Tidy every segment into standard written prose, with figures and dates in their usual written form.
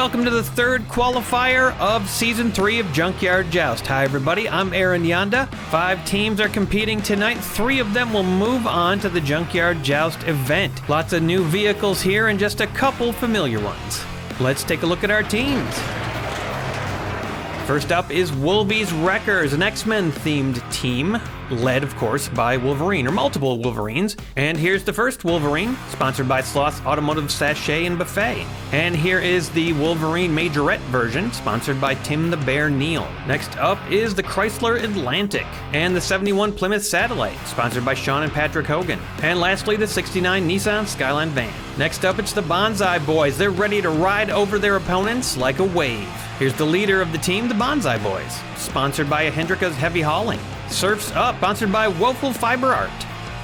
welcome to the third qualifier of Season 3 of Junkyard Joust. Hi everybody, I'm Aaron Yonda. 5 teams are competing tonight. 3 of them will move on to the Junkyard Joust event. Lots of new vehicles here and just a couple familiar ones. Let's take a look at our teams. First up is Wolvie's Wreckers, an X-Men themed team, led of course by Wolverine, or multiple Wolverines. And here's the first Wolverine, sponsored by Sloth's Automotive Sachet and Buffet. And here is the Wolverine Majorette version, sponsored by Tim the Bear Neal. Next up is the Chrysler Atlantic, and the 71 Plymouth Satellite, sponsored by Sean and Patrick Hogan. And lastly, the 69 Nissan Skyline van. Next up, it's the Bonsai Boys. They're ready to ride over their opponents like a wave. Here's the leader of the team, the Bonsai Boys, sponsored by Hendrika's Heavy Hauling. Surf's Up, sponsored by Woeful Fiber Art.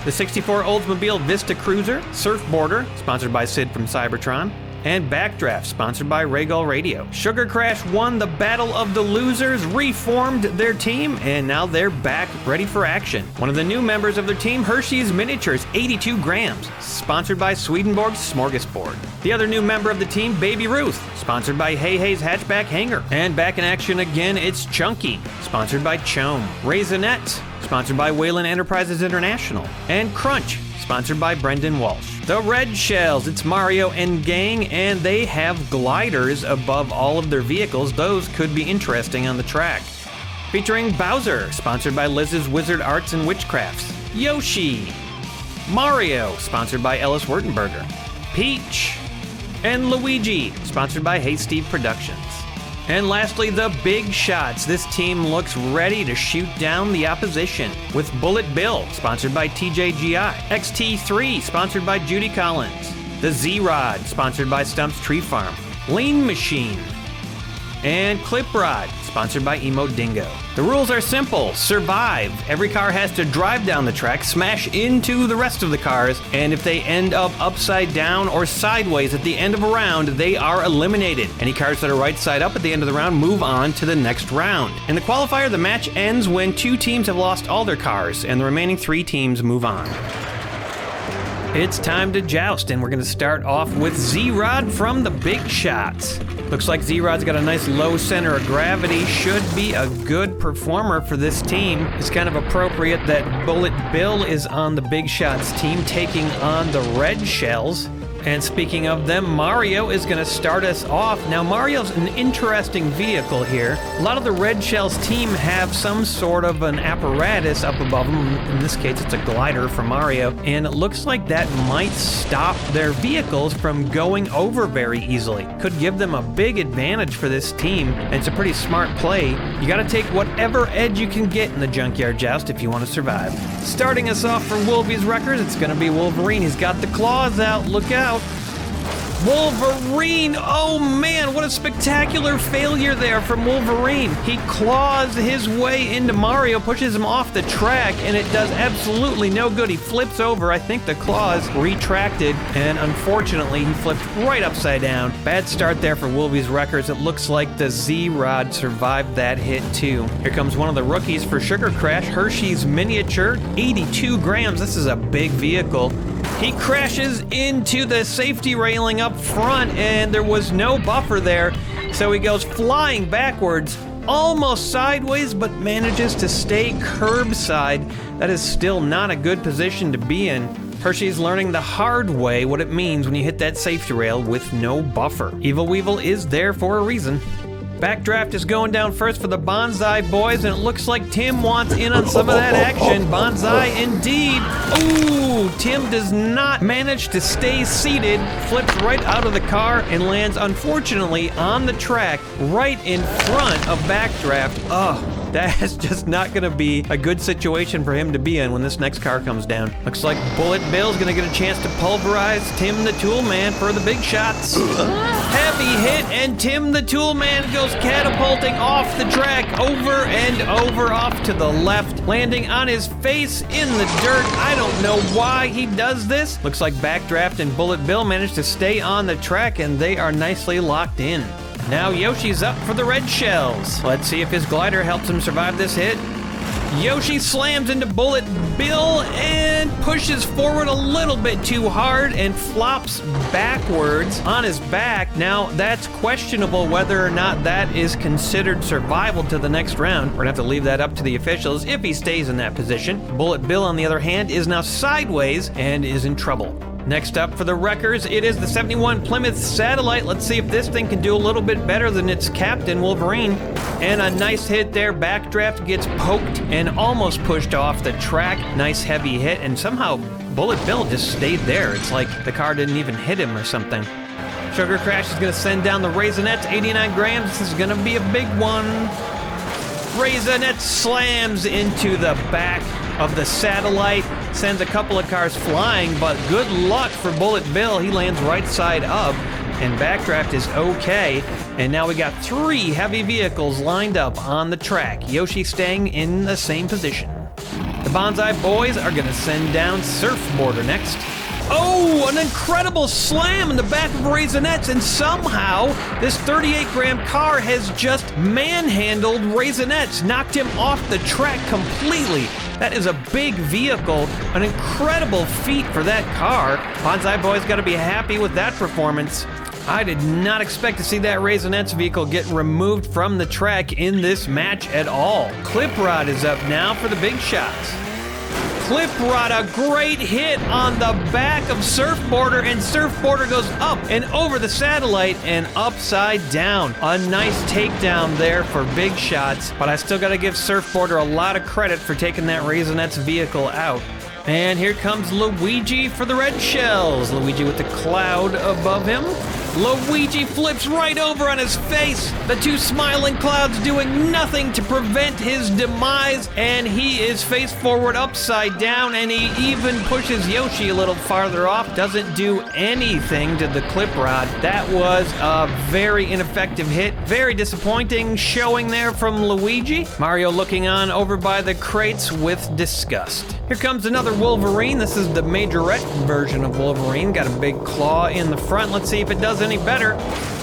The 64 Oldsmobile Vista Cruiser, Surfboarder, sponsored by Sid from Cybertron. And Backdraft, sponsored by Raygull Radio. Sugar Crash won the Battle of the Losers, reformed their team, and now they're back ready for action. One of the new members of their team, Hershey's Miniatures, 82 grams, sponsored by Swedenborg's Smorgasbord. The other new member of the team, Baby Ruth, sponsored by Hey Hey's Hatchback Hanger. And back in action again, it's Chunky, sponsored by Chome. Raisinette, sponsored by Wayland Enterprises International. And Crunch, sponsored by Brendan Walsh. The Red Shells, it's Mario and gang, and they have gliders above all of their vehicles. Those could be interesting on the track. Featuring Bowser, sponsored by Liz's Wizard Arts and Witchcrafts. Yoshi. Mario, sponsored by Ellis Wertenberger. Peach. And Luigi, sponsored by Hey Steve Productions. And lastly, the Big Shots. This team looks ready to shoot down the opposition with Bullet Bill, sponsored by TJGI. XT3, sponsored by Judy Collins. The Z-Rod, sponsored by Stump's Tree Farm. Lean Machine. And Clip Rod, sponsored by Emo Dingo. The rules are simple. Survive. Every car has to drive down the track, smash into the rest of the cars, and if they end up upside down or sideways at the end of a round, they are eliminated. Any cars that are right side up at the end of the round move on to the next round. In the qualifier, the match ends when 2 teams have lost all their cars, and the remaining 3 teams move on. It's time to joust, and we're going to start off with Z-Rod from the Big Shots. Looks like Z-Rod's got a nice low center of gravity, should be a good performer for this team. It's kind of appropriate that Bullet Bill is on the Big Shots team, taking on the Red Shells. And speaking of them, Mario is going to start us off. Now, Mario's an interesting vehicle here. A lot of the Red Shells team have some sort of an apparatus up above them. In this case, it's a glider for Mario. And it looks like that might stop their vehicles from going over very easily. Could give them a big advantage for this team. And it's a pretty smart play. You got to take whatever edge you can get in the Junkyard Joust if you want to survive. Starting us off for Wolvie's Wreckers, it's going to be Wolverine. He's got the claws out. Look out. Wolverine! Oh man, what a spectacular failure there from Wolverine. He claws his way into Mario, pushes him off the track, and it does absolutely no good. He flips over. I think the claws retracted, and unfortunately, he flipped right upside down. Bad start there for Wolvie's Wreckers. It looks like the Z-Rod survived that hit too. Here comes one of the rookies for Sugar Crash, Hershey's Miniature, 82 grams. This is a big vehicle. He crashes into the safety railing up front, and there was no buffer there, so he goes flying backwards, almost sideways, but manages to stay curbside. That is still not a good position to be in. Hershey's learning the hard way what it means when you hit that safety rail with no buffer. Evil Weevil is there for a reason. Backdraft is going down first for the Bonsai Boys, and it looks like Tim wants in on some of that action. Bonsai indeed. Ooh, Tim does not manage to stay seated, flips right out of the car and lands, unfortunately, on the track right in front of Backdraft. Oh, that's just not going to be a good situation for him to be in when this next car comes down. Looks like Bullet Bill's going to get a chance to pulverize Tim the Toolman for the Big Shots. Heavy hit, and Tim the Toolman goes catapulting off the track over and over off to the left, landing on his face in the dirt. I don't know why he does this. Looks like Backdraft and Bullet Bill managed to stay on the track, and they are nicely locked in. Now Yoshi's up for the Red Shells. Let's see if his glider helps him survive this hit. Yoshi slams into Bullet Bill and pushes forward a little bit too hard and flops backwards on his back. Now, that's questionable whether or not that is considered survival to the next round. We're gonna have to leave that up to the officials if he stays in that position. Bullet Bill, on the other hand, is now sideways and is in trouble. Next up for the wreckers, it is the 71 Plymouth Satellite. Let's see if this thing can do a little bit better than its captain, Wolverine. And a nice hit there. Backdraft gets poked and almost pushed off the track. Nice heavy hit, and somehow Bullet Bill just stayed there. It's like the car didn't even hit him or something. Sugar Crash is going to send down the Raisinets, 89 grams. This is going to be a big one. Raisinette slams into the back of the Satellite, sends a couple of cars flying, but good luck for Bullet Bill. He lands right side up, and Backdraft is okay. And now we got 3 heavy vehicles lined up on the track. Yoshi staying in the same position. The Bonsai Boys are gonna send down Surfboarder next. Oh, an incredible slam in the back of Raisinets, and somehow this 38-gram car has just manhandled Raisinets, knocked him off the track completely. That is a big vehicle, an incredible feat for that car. Bonsai Boys got to be happy with that performance. I did not expect to see that Raisinets vehicle get removed from the track in this match at all. Cliprod is up now for the big shots. Cliprod, a great hit on the back of Surfboarder, and Surfboarder goes up and over the Satellite and upside down. A nice takedown there for big shots, but I still got to give Surfboarder a lot of credit for taking that Raisinets vehicle out. And here comes Luigi for the red shells. Luigi with the cloud above him. Luigi flips right over on his face. The 2 smiling clouds doing nothing to prevent his demise, and he is face forward upside down, and he even pushes Yoshi a little farther off. Doesn't do anything to the clip rod. That was a very ineffective hit. Very disappointing showing there from Luigi. Mario looking on over by the crates with disgust. Here comes another Wolverine. This is the Majorette version of Wolverine. Got a big claw in the front. Let's see if it does any better.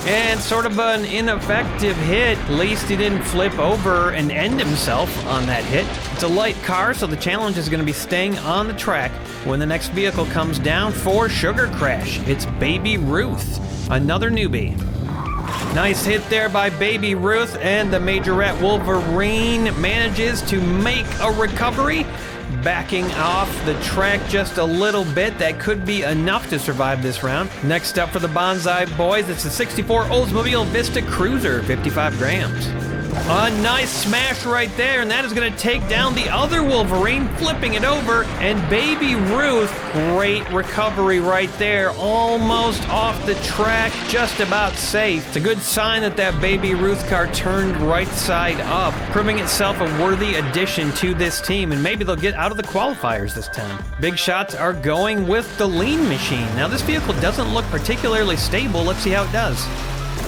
And sort of an ineffective hit. At least he didn't flip over and end himself on that hit. It's a light car, so the challenge is going to be staying on the track when the next vehicle comes down for Sugar Crash. It's Baby Ruth, another newbie. Nice hit there by Baby Ruth, and the Majorette Wolverine manages to make a recovery. Backing off the track just a little bit. That could be enough to survive this round. Next up for the Bonsai Boys, it's the 64 Oldsmobile Vista Cruiser, 55 grams. A nice smash right there, and that is going to take down the other Wolverine, flipping it over, and Baby Ruth, great recovery right there, almost off the track, just about safe. It's a good sign that that Baby Ruth car turned right side up, proving itself a worthy addition to this team, and maybe they'll get out of the qualifiers this time. Big shots are going with the Lean Machine. Now, this vehicle doesn't look particularly stable. Let's see how it does.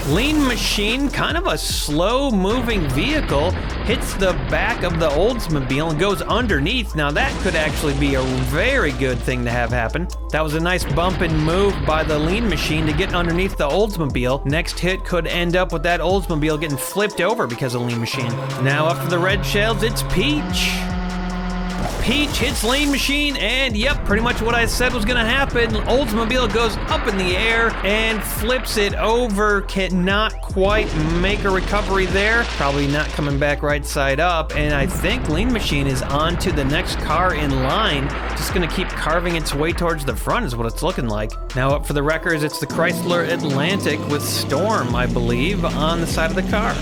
Lean Machine, kind of a slow-moving vehicle, hits the back of the Oldsmobile and goes underneath. Now that could actually be a very good thing to have happen. That was a nice bump and move by the Lean Machine to get underneath the Oldsmobile. Next hit could end up with that Oldsmobile getting flipped over because of Lean Machine. Now up for the red shells, it's Peach. Peach hits Lean Machine, and yep, pretty much what I said was gonna happen. Oldsmobile goes up in the air and flips it over. Cannot quite make a recovery there. Probably not coming back right side up, and I think Lean Machine is on to the next car in line. Just gonna keep carving its way towards the front is what it's looking like. Now up for the wreckers, it's the Chrysler Atlantic with Storm, I believe, on the side of the car.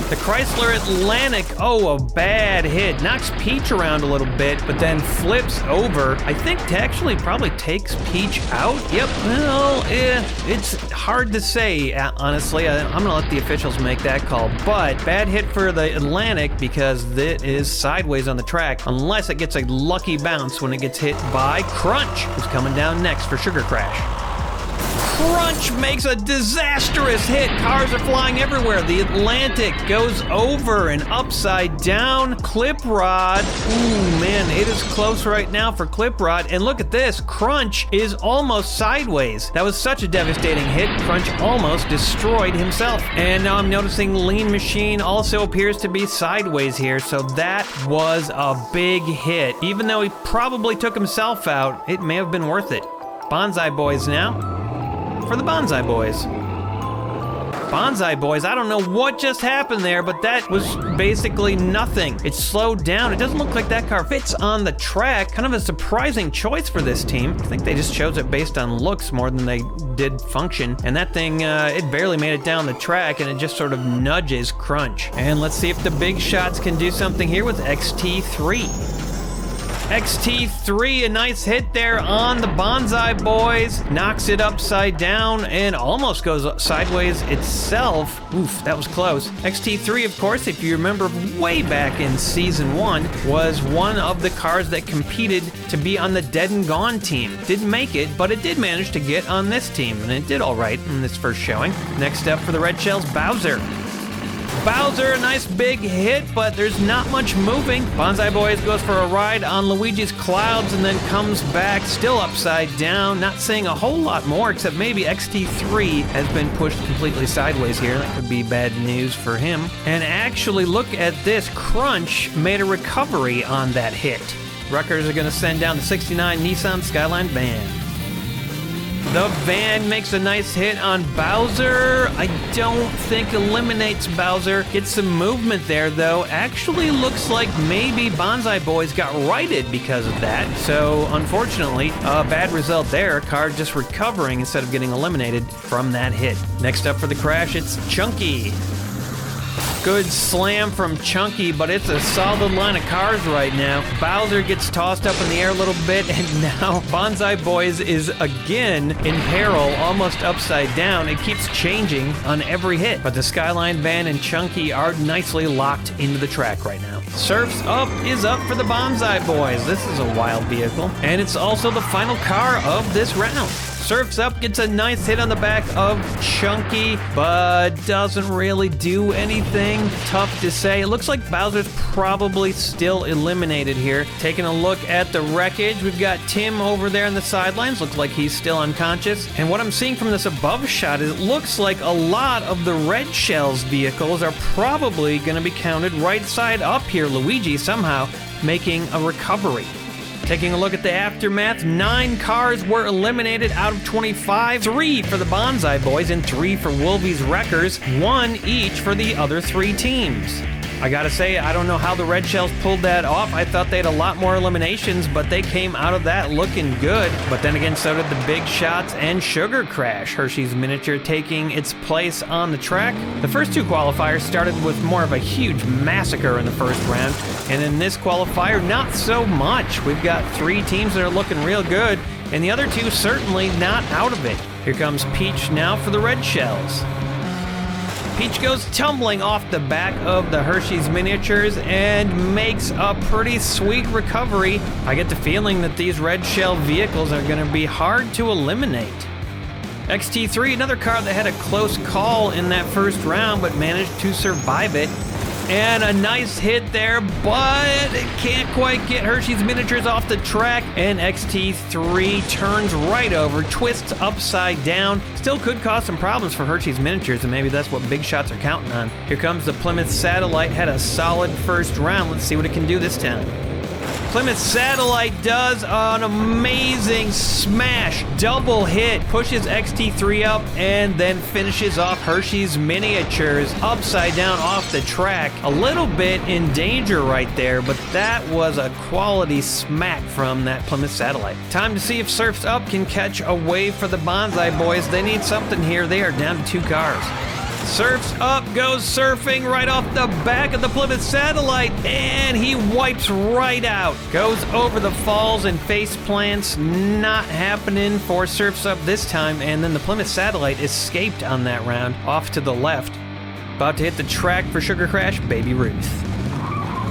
The Chrysler Atlantic, oh, a bad hit. Knocks Peach around a little bit, but then flips over. I think actually probably takes Peach out. Yep, well, it's hard to say, honestly. I'm gonna let the officials make that call, but bad hit for the Atlantic because it is sideways on the track, unless it gets a lucky bounce when it gets hit by Crunch, who's coming down next for Sugar Crash. Crunch makes a disastrous hit. Cars are flying everywhere. The Atlantic goes over and upside down. Clip Rod. Ooh, man, it is close right now for Clip Rod. And look at this. Crunch is almost sideways. That was such a devastating hit. Crunch almost destroyed himself. And now I'm noticing Lean Machine also appears to be sideways here. So that was a big hit. Even though he probably took himself out, it may have been worth it. Bonsai Boys now. For the Bonsai Boys. Bonsai Boys, I don't know what just happened there, but that was basically nothing. It slowed down. It doesn't look like that car fits on the track. Kind of a surprising choice for this team. I think they just chose it based on looks more than they did function. And that thing, it barely made it down the track, and it just sort of nudges Crunch. And let's see if the big shots can do something here with XT3. XT3, a nice hit there on the Bonsai Boys. Knocks it upside down and almost goes sideways itself. Oof, that was close. XT3, of course, if you remember way back in Season 1, was one of the cars that competed to be on the Dead and Gone team. Didn't make it, but it did manage to get on this team, and it did all right in this first showing. Next up for the Red Shells, Bowser. Bowser, a nice big hit, but there's not much moving. Bonsai Boys goes for a ride on Luigi's Clouds and then comes back, still upside down. Not saying a whole lot more, except maybe XT3 has been pushed completely sideways here. That could be bad news for him. And actually, look at this. Crunch made a recovery on that hit. Wreckers are going to send down the 69 Nissan Skyline van. The van makes a nice hit on Bowser. I don't think eliminates Bowser. Gets some movement there, though. Actually looks like maybe Bonsai Boys got righted because of that. So, unfortunately, a bad result there. Car just recovering instead of getting eliminated from that hit. Next up for the crash, it's Chunky. Good slam from Chunky, but it's a solid line of cars right now. Bowser gets tossed up in the air a little bit, and now Bonsai Boys is again in peril, almost upside down. It keeps changing on every hit, but the Skyline van and Chunky are nicely locked into the track right now. Surf's Up is up for the Bonsai Boys. This is a wild vehicle, and it's also the final car of this round. Surf's Up gets a nice hit on the back of Chunky, but doesn't really do anything. Tough to say. It looks like Bowser's probably still eliminated here. Taking a look at the wreckage, we've got Tim over there on the sidelines. Looks like he's still unconscious. And what I'm seeing from this above shot is it looks like a lot of the Red Shells vehicles are probably going to be counted right side up here. Luigi somehow making a recovery. Taking a look at the aftermath, 9 cars were eliminated out of 25. 3 for the Bonsai Boys and 3 for Wolvie's Wreckers. 1 each for the other 3 teams. I gotta say, I don't know how the Red Shells pulled that off. I thought they had a lot more eliminations, but they came out of that looking good. But then again, so did the Big Shots and Sugar Crash. Hershey's Miniature taking its place on the track. The first 2 qualifiers started with more of a huge massacre in the first round. And in this qualifier, not so much. We've got 3 teams that are looking real good, and the other 2 certainly not out of it. Here comes Peach now for the Red Shells. Peach goes tumbling off the back of the Hershey's Miniatures and makes a pretty sweet recovery. I get the feeling that these Red Shell vehicles are going to be hard to eliminate. XT3, another car that had a close call in that first round but managed to survive it. And a nice hit there, but it can't quite get Hershey's Miniatures off the track. And XT3 turns right over, twists upside down. Still could cause some problems for Hershey's Miniatures, and maybe that's what Big Shots are counting on. Here comes the Plymouth Satellite. Had a solid first round. Let's see what it can do this time. Plymouth Satellite does an amazing smash, double hit, pushes XT3 up, and then finishes off Hershey's Miniatures upside down off the track. A little bit in danger right there, but that was a quality smack from that Plymouth Satellite. Time to see if Surf's Up can catch a wave for the Bonsai Boys. They need something here. They are down to 2 cars. Surf's Up goes surfing right off the back of the Plymouth Satellite, and he wipes right out. Goes over the falls and face plants. Not happening for Surf's Up this time, and then the Plymouth Satellite escaped on that round off to the left. About to hit the track for Sugar Crash, Baby Ruth.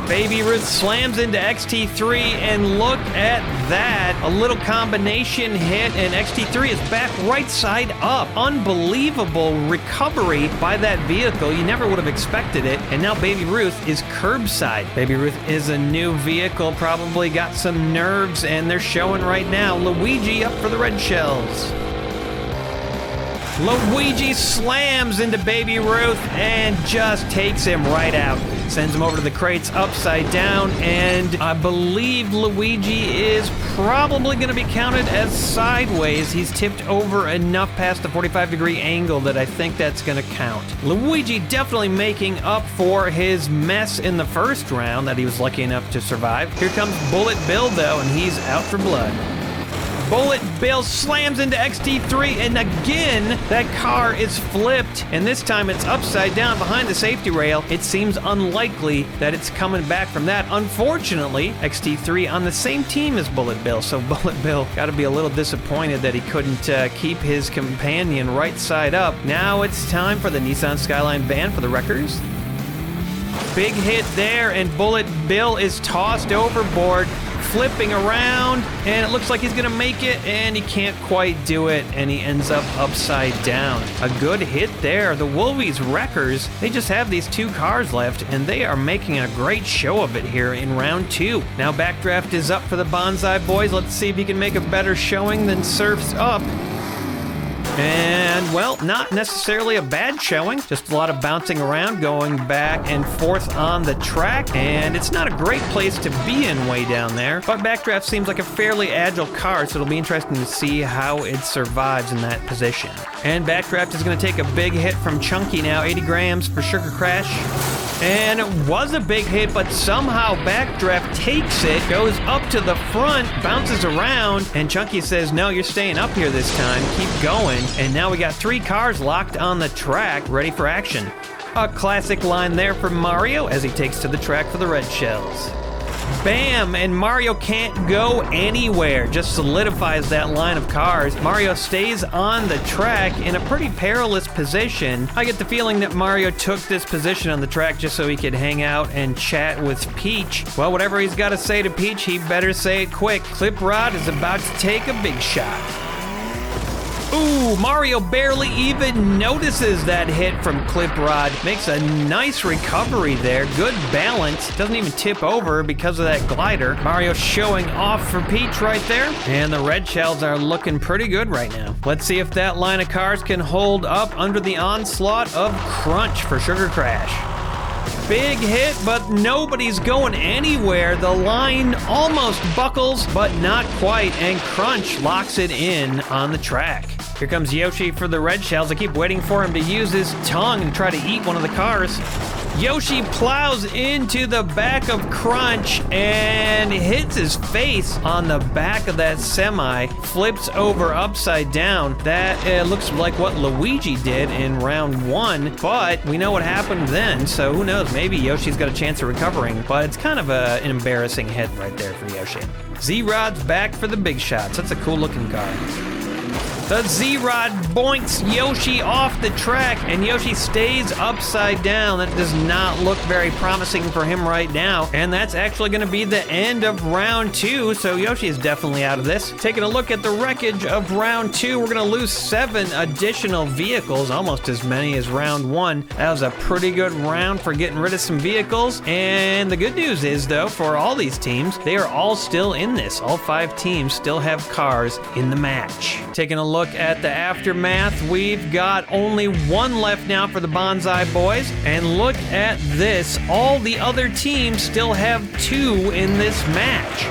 Baby Ruth slams into XT3, and look at that. A little combination hit, and XT3 is back right side up. Unbelievable recovery by that vehicle. You never would have expected it. And now Baby Ruth is curbside. Baby Ruth is a new vehicle, probably got some nerves, and they're showing right now. Luigi up for the red shells. Luigi slams into Baby Ruth and just takes him right out. Sends him over to the crates upside down, and I believe Luigi is probably going to be counted as sideways. He's tipped over enough past the 45-degree angle that I think that's going to count. Luigi definitely making up for his mess in the first round that he was lucky enough to survive. Here comes Bullet Bill, though, and he's out for blood. Bullet Bill slams into XT3, and again, that car is flipped, and this time it's upside down behind the safety rail. It seems unlikely that it's coming back from that. Unfortunately, XT3 on the same team as Bullet Bill, so Bullet Bill got to be a little disappointed that he couldn't keep his companion right side up. Now it's time for the Nissan Skyline van for the wreckers. Big hit there, and Bullet Bill is tossed overboard, flipping around, and it looks like he's gonna make it, and he can't quite do it, and he ends up upside down. A good hit there. The Wolvies Wreckers, they just have these two cars left, and they are making a great show of it here in round 2. Now Backdraft is up for the Bonsai Boys. Let's see if he can make a better showing than Surf's up. And, well, not necessarily a bad showing, just a lot of bouncing around, going back and forth on the track, and it's not a great place to be in way down there, but Backdraft seems like a fairly agile car, so it'll be interesting to see how it survives in that position. And Backdraft is going to take a big hit from Chunky now, 80 grams for Sugar Crash. And it was a big hit, but somehow Backdraft takes it, goes up to the front, bounces around, and Chunky says, no, you're staying up here this time, keep going. And now we got 3 cars locked on the track, ready for action. A classic line there from Mario as he takes to the track for the red shells. Bam! And Mario can't go anywhere. Just solidifies that line of cars. Mario stays on the track in a pretty perilous position. I get the feeling that Mario took this position on the track just so he could hang out and chat with Peach. Well, whatever he's got to say to Peach, he better say it quick. Clip Rod is about to take a big shot. Ooh, Mario barely even notices that hit from Clip Rod. Makes a nice recovery there. Good balance. Doesn't even tip over because of that glider. Mario showing off for Peach right there. And the red shells are looking pretty good right now. Let's see if that line of cars can hold up under the onslaught of Crunch for Sugar Crash. Big hit, but nobody's going anywhere. The line almost buckles, but not quite, and Crunch locks it in on the track. Here comes Yoshi for the red shells. I keep waiting for him to use his tongue and try to eat one of the cars. Yoshi plows into the back of Crunch and hits his face on the back of that semi, flips over upside down. That looks like what Luigi did in round 1, but we know what happened then, so who knows, maybe Yoshi's got a chance of recovering, but it's kind of an embarrassing hit right there for Yoshi. Z-Rod's back for the big shots. That's a cool looking car. The Z-Rod boinks Yoshi off the track, and Yoshi stays upside down. That does not look very promising for him right now, and that's actually going to be the end of round 2, so Yoshi is definitely out of this. Taking a look at the wreckage of round 2, we're going to lose 7 additional vehicles, almost as many as round 1. That was a pretty good round for getting rid of some vehicles, and the good news is, though, for all these teams, they are all still in this. All 5 teams still have cars in the match. Taking a look at the aftermath, we've got only 1 left now for the Bonsai Boys, and look at this, all the other teams still have 2 in this match.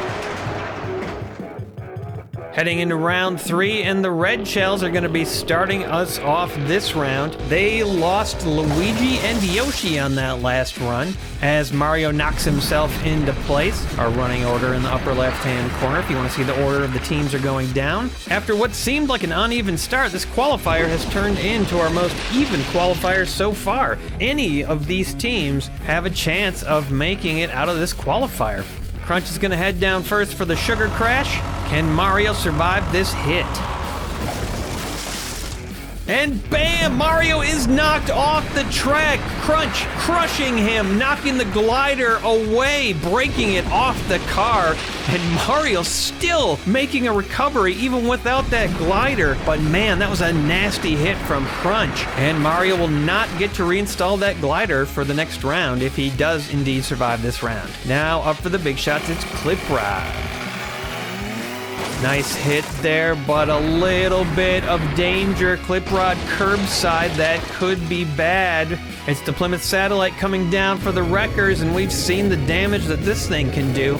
Heading into round 3, and the red shells are going to be starting us off this round. They lost Luigi and Yoshi on that last run as Mario knocks himself into place. Our running order in the upper left-hand corner, if you want to see the order of the teams are going down. After what seemed like an uneven start, this qualifier has turned into our most even qualifier so far. Any of these teams have a chance of making it out of this qualifier. Crunch is going to head down first for the Sugar Crash. Can Mario survive this hit? And bam! Mario is knocked off the track. Crunch, crushing him, knocking the glider away, breaking it off the car. And Mario still making a recovery even without that glider. But man, that was a nasty hit from Crunch. And Mario will not get to reinstall that glider for the next round if he does indeed survive this round. Now up for the big shots, it's Cliprod. Nice hit there, but a little bit of danger. Cliprod curbside, that could be bad. It's the Plymouth Satellite coming down for the wreckers, and we've seen the damage that this thing can do.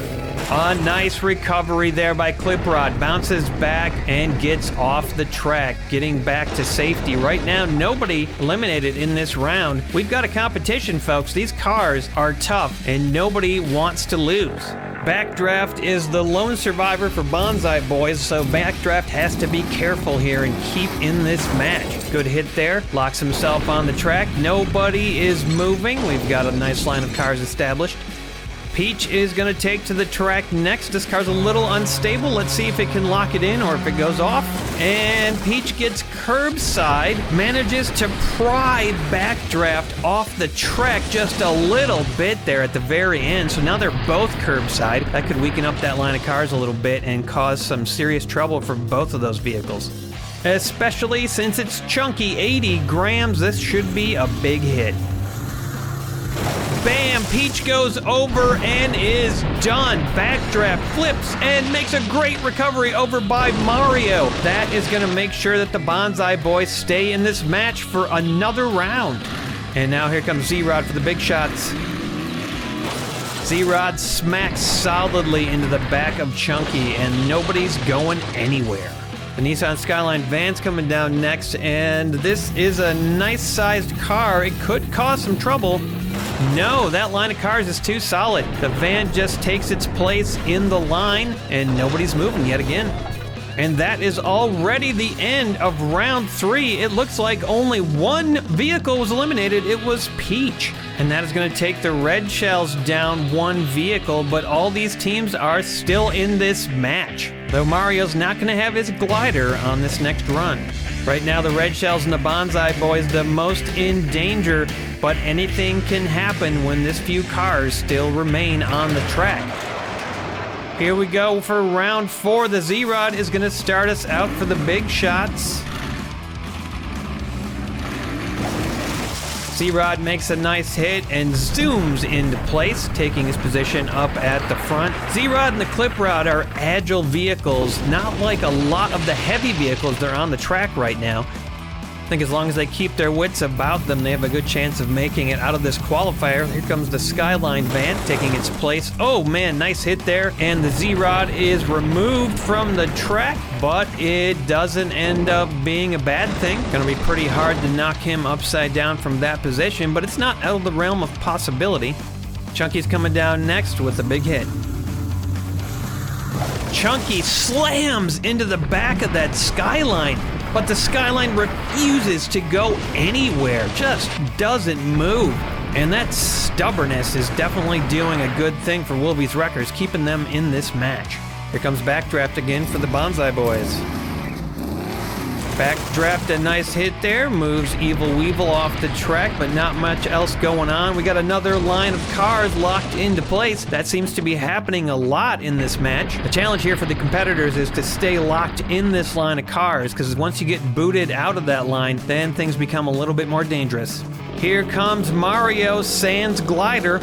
A nice recovery there by Cliprod. Bounces back and gets off the track, getting back to safety. Right now, nobody eliminated in this round. We've got a competition, folks. These cars are tough, and nobody wants to lose. Backdraft is the lone survivor for Bonsai Boys, so Backdraft has to be careful here and keep in this match. Good hit there, locks himself on the track. Nobody is moving. We've got a nice line of cars established. Peach is going to take to the track next. This car's a little unstable. Let's see if it can lock it in or if it goes off. And Peach gets curbside, manages to pry Backdraft off the track just a little bit there at the very end. So now they're both curbside. That could weaken up that line of cars a little bit and cause some serious trouble for both of those vehicles. Especially since it's chunky, 80 grams. This should be a big hit. Bam! Peach goes over and is done. Backdraft flips and makes a great recovery over by Mario. That is going to make sure that the Bonsai Boys stay in this match for another round. And now here comes Z-Rod for the big shots. Z-Rod smacks solidly into the back of Chunky, and nobody's going anywhere. The Nissan Skyline van's coming down next, and this is a nice-sized car. It could cause some trouble. No, that line of cars is too solid. The van just takes its place in the line, and nobody's moving yet again. And that is already the end of round 3. It looks like only one vehicle was eliminated. It was Peach. And that is going to take the Red Shells down one vehicle, but all these teams are still in this match. Though Mario's not going to have his glider on this next run. Right now, the Red Shells and the Bonsai Boys the most in danger, but anything can happen when this few cars still remain on the track. Here we go for round 4. The Z-Rod is going to start us out for the big shots. Z-Rod makes a nice hit and zooms into place, taking his position up at the front. Z-Rod and the Cliprod are agile vehicles, not like a lot of the heavy vehicles that are on the track right now. I think as long as they keep their wits about them, they have a good chance of making it out of this qualifier. Here comes the Skyline van taking its place. Oh man, nice hit there. And the Z-Rod is removed from the track, but it doesn't end up being a bad thing. Gonna be pretty hard to knock him upside down from that position, but it's not out of the realm of possibility. Chunky's coming down next with a big hit. Chunky slams into the back of that Skyline, but the Skyline refuses to go anywhere, just doesn't move. And that stubbornness is definitely doing a good thing for Wolby's Wreckers, keeping them in this match. Here comes Backdraft again for the Bonsai Boys. Backdraft, a nice hit there, moves Evil Weevil off the track, but not much else going on. We got another line of cars locked into place. That seems to be happening a lot in this match. The challenge here for the competitors is to stay locked in this line of cars, because once you get booted out of that line, then things become a little bit more dangerous. Here comes Mario sans glider.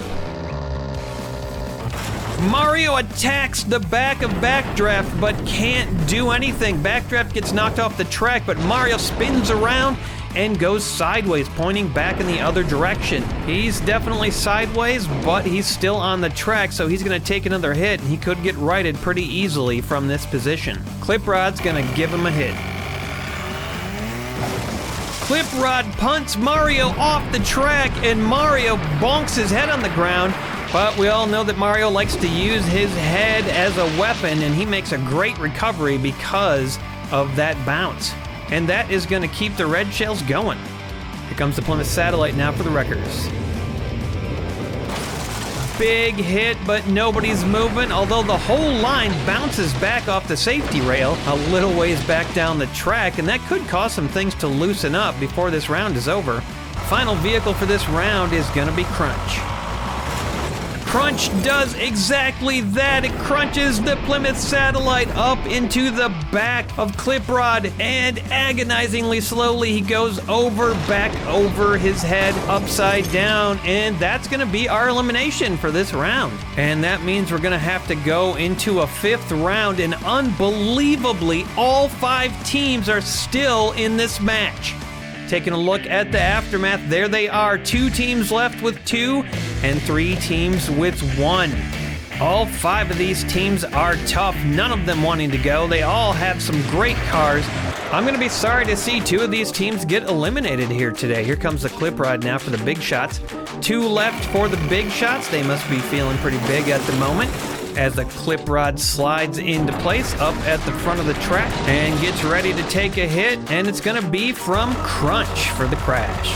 Mario attacks the back of Backdraft, but can't do anything. Backdraft gets knocked off the track, but Mario spins around and goes sideways, pointing back in the other direction. He's definitely sideways, but he's still on the track, so he's going to take another hit, and he could get righted pretty easily from this position. Cliprod's going to give him a hit. Cliprod punts Mario off the track, and Mario bonks his head on the ground. But we all know that Mario likes to use his head as a weapon, and he makes a great recovery because of that bounce. And that is going to keep the Red Shells going. Here comes the Plymouth Satellite now for the Wreckers. big hit, but nobody's moving, although the whole line bounces back off the safety rail a little ways back down the track, and that could cause some things to loosen up before this round is over. Final vehicle for this round is gonna be Crunch. Crunch does exactly that. It crunches the Plymouth Satellite up into the back of Cliprod, and agonizingly slowly he goes back over his head, upside down, and that's gonna be our elimination for this round. And that means we're gonna have to go into a 5th round, and unbelievably, all 5 teams are still in this match. Taking a look at the aftermath, there they are. 2 teams left with 2 and 3 teams with 1. All 5 of these teams are tough, none of them wanting to go. They all have some great cars. I'm going to be sorry to see 2 of these teams get eliminated here today. Here comes the Cliprod now for the big shots. 2 left for the big shots. They must be feeling pretty big at the moment, as the Cliprod slides into place up at the front of the track and gets ready to take a hit, and it's gonna be from Crunch for the crash.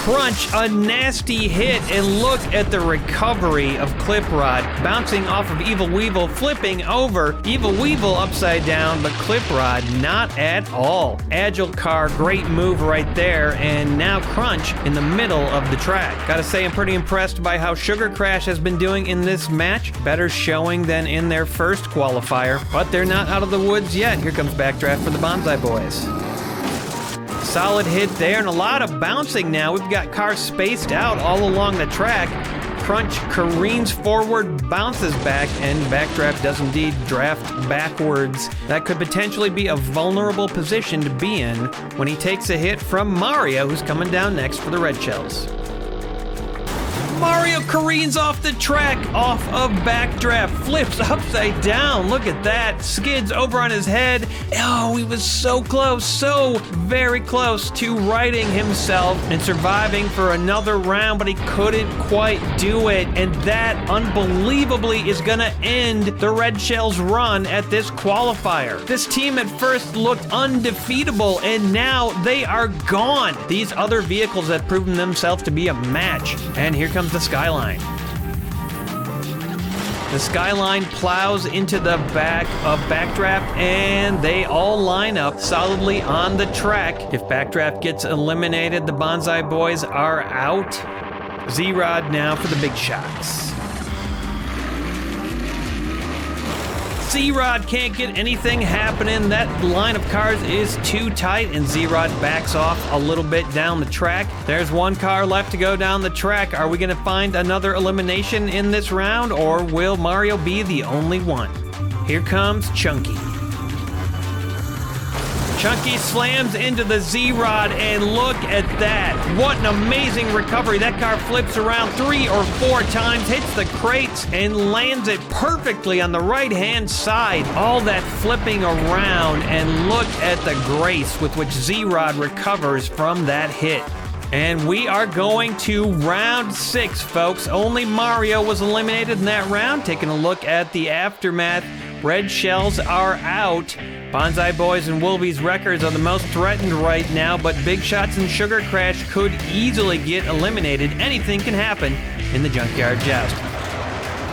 Crunch, a nasty hit, and look at the recovery of Cliprod, bouncing off of Evil Weevil, flipping over, Evil Weevil upside down, but Cliprod not at all. Agile car, great move right there, and now Crunch in the middle of the track. Gotta say, I'm pretty impressed by how Sugar Crash has been doing in this match. Better showing than in their first qualifier, but they're not out of the woods yet. Here comes Backdraft for the Bonsai Boys. Solid hit there, and a lot of bouncing now. We've got cars spaced out all along the track. Crunch careens forward, bounces back, and Backdraft does indeed draft backwards. That could potentially be a vulnerable position to be in when he takes a hit from Mario, who's coming down next for the red shells. Mario careens off the track, off of Backdraft, flips upside down, look at that, skids over on his head. Oh, he was so close, so very close to righting himself and surviving for another round, but he couldn't quite do it, and that unbelievably is gonna end the Red Shells' run at this qualifier. This team at first looked undefeatable, and now they are gone. These other vehicles have proven themselves to be a match, and here comes the Skyline. The Skyline plows into the back of Backdraft, and they all line up solidly on the track. If Backdraft gets eliminated, the Bonsai Boys are out. Z-Rod now for the big shots. Z-Rod can't get anything happening. That line of cars is too tight, and Z-Rod backs off a little bit down the track. There's 1 car left to go down the track. Are we going to find another elimination in this round, or will Mario be the only one? Here comes Chunky. Chunky slams into the Z-Rod, and look at that. What an amazing recovery. That car flips around 3 or 4 times, hits the crates, and lands it perfectly on the right-hand side. All that flipping around, and look at the grace with which Z-Rod recovers from that hit. And we are going to round 6, folks. Only Mario was eliminated in that round. Taking a look at the aftermath, Red Shells are out. Bonsai Boys and Wolvie's records are the most threatened right now, but Big Shots and Sugar Crash could easily get eliminated. Anything can happen in the Junkyard Joust.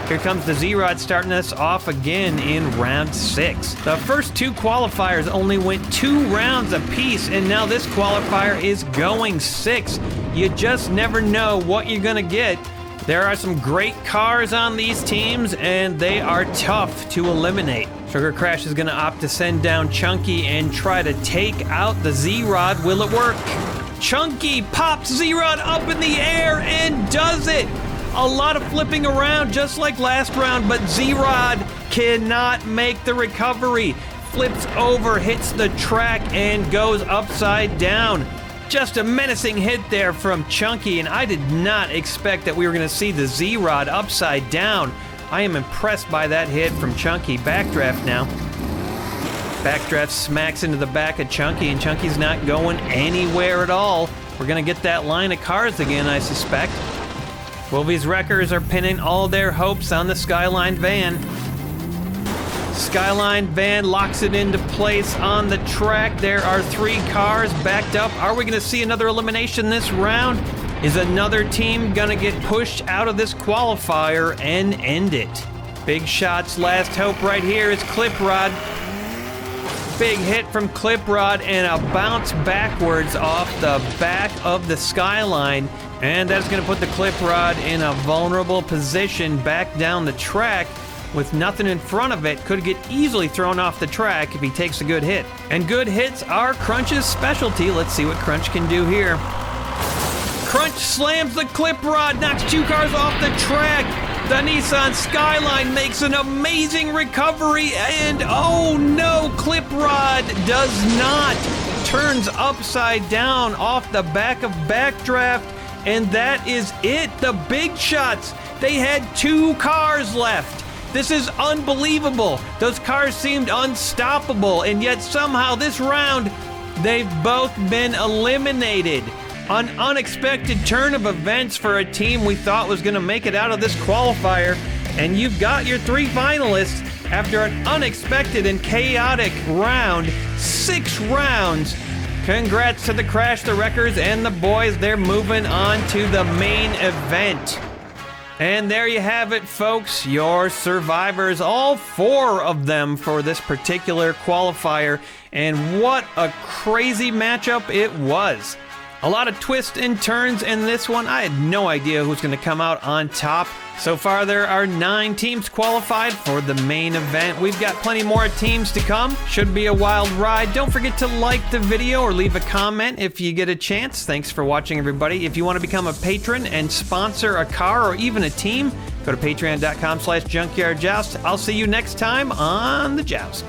Here comes the Z-Rod starting us off again in round 6. The first 2 qualifiers only went 2 rounds apiece, and now this qualifier is going 6. You just never know what you're gonna get. There are some great cars on these teams, and they are tough to eliminate. Sugar Crash is gonna opt to send down Chunky and try to take out the Z-Rod. Will it work? Chunky pops Z-Rod up in the air and does it! A lot of flipping around just like last round, but Z-Rod cannot make the recovery. Flips over, hits the track, and goes upside down. Just a menacing hit there from Chunky, and I did not expect that we were going to see the Z-Rod upside down. I am impressed by that hit from Chunky. Backdraft now. Backdraft smacks into the back of Chunky, and Chunky's not going anywhere at all. We're going to get that line of cars again, I suspect. Wolvie's Wreckers are pinning all their hopes on the Skyline van. Skyline van locks it into place on the track. There are 3 cars backed up. Are we going to see another elimination this round? Is another team gonna get pushed out of this qualifier and end it? Big Shot's last hope right here is Cliprod. Big hit from Cliprod and a bounce backwards off the back of the skyline. And that's gonna put the Cliprod in a vulnerable position back down the track with nothing in front of it. Could get easily thrown off the track if he takes a good hit. And good hits are Crunch's specialty. Let's see what Crunch can do here. Crunch slams the Cliprod, knocks 2 cars off the track. The Nissan Skyline makes an amazing recovery, and oh no, Cliprod does not. Turns upside down off the back of Backdraft, and that is it. The Big Shots, they had 2 cars left. This is unbelievable. Those cars seemed unstoppable, and yet somehow this round, they've both been eliminated. An unexpected turn of events for a team we thought was going to make it out of this qualifier, and you've got your 3 finalists after an unexpected and chaotic round. 6 rounds. Congrats to the Crash the Wreckers and the boys. They're moving on to the main event. And there you have it, folks, your survivors, all 4 of them for this particular qualifier. And what a crazy matchup it was. A lot of twists and turns in this one. I had no idea who's going to come out on top. So far, there are 9 teams qualified for the main event. We've got plenty more teams to come. Should be a wild ride. Don't forget to like the video or leave a comment if you get a chance. Thanks for watching, everybody. If you want to become a patron and sponsor a car or even a team, go to patreon.com/junkyardjoust. I'll see you next time on the Joust.